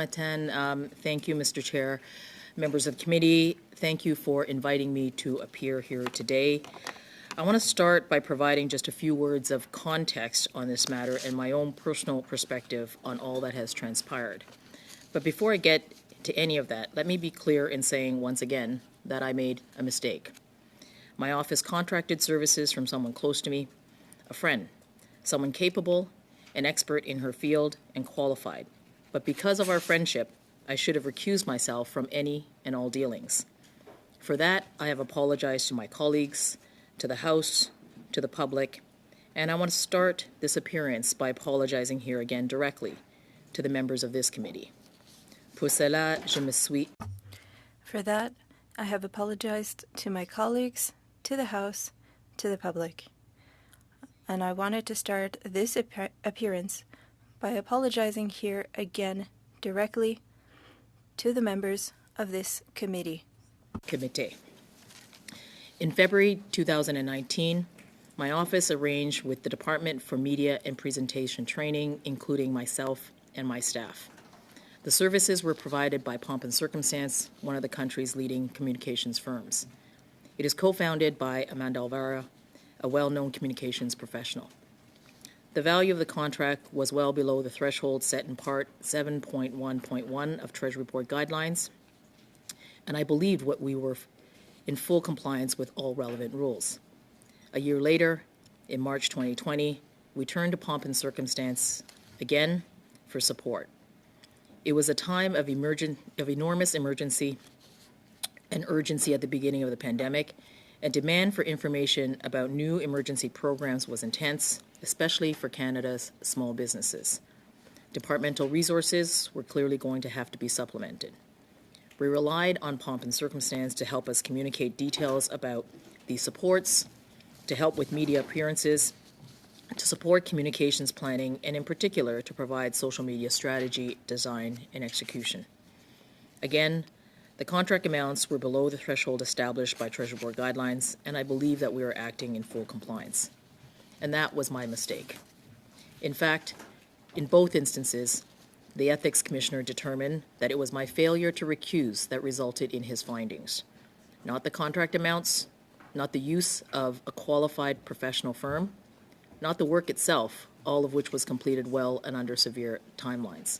matin. Thank you, Mr. Chair. Members of the committee, thank you for inviting me to appear here today. I want to start by providing just a few words of context on this matter and my own personal perspective on all that has transpired. But before I get to any of that, let me be clear in saying once again that I made a mistake. My office contracted services from someone close to me, a friend, someone capable, an expert in her field, and qualified. But because of our friendship, I should have recused myself from any and all dealings. For that, I have apologized to my colleagues, to the House, to the public, and I want to start this appearance by apologizing here again directly to the members of this committee. Pour cela, je me suis. For that, I have apologized to my colleagues, to the House, to the public. And I wanted to start this appearance by apologizing here again directly to the members of this committee. In February 2019, my office arranged with the Department for Media and Presentation Training, including myself and my staff. The services were provided by Pomp and Circumstance, one of the country's leading communications firms. It is co-founded by Amanda Alvaro, a well-known communications professional. The value of the contract was well below the threshold set in Part 7.1.1 of Treasury Board guidelines, and I believed what we were in full compliance with all relevant rules. A year later, in March 2020, we turned to Pomp and Circumstance again for support. It was a time of enormous emergency and urgency at the beginning of the pandemic, and demand for information about new emergency programs was intense, especially for Canada's small businesses. Departmental resources were clearly going to have to be supplemented. We relied on Pomp and Circumstance to help us communicate details about these supports, to help with media appearances, to support communications planning, and in particular to provide social media strategy, design, and execution. Again, the contract amounts were below the threshold established by Treasury Board guidelines, and I believe that we were acting in full compliance. And that was my mistake. In fact, in both instances, the Ethics Commissioner determined that it was my failure to recuse that resulted in his findings. Not the contract amounts, not the use of a qualified professional firm, not the work itself, all of which was completed well and under severe timelines.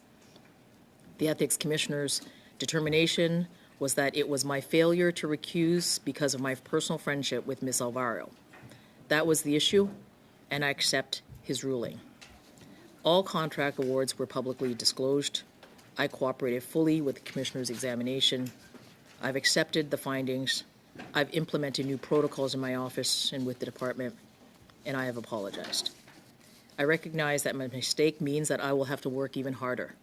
The Ethics Commissioner's determination was that it was my failure to recuse because of my personal friendship with Ms. Alvaro. That was the issue, and I accept his ruling. All contract awards were publicly disclosed. I cooperated fully with the Commissioner's examination. I've accepted the findings. I've implemented new protocols in my office and with the department, and I have apologized. I recognize that my mistake means that I will have to work even harder.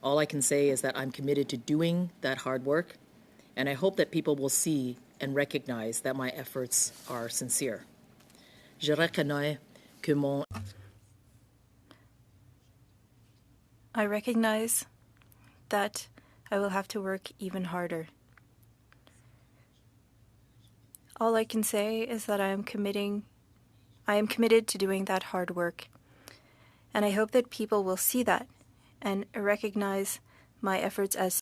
All I can say is that I'm committed to doing that hard work, and I hope that people will see and recognize that my efforts are sincere. Je reconnais que mon... I recognize that I will have to work even harder. All I can say is that I am committed to doing that hard work, and I hope that people will see that and recognize my efforts as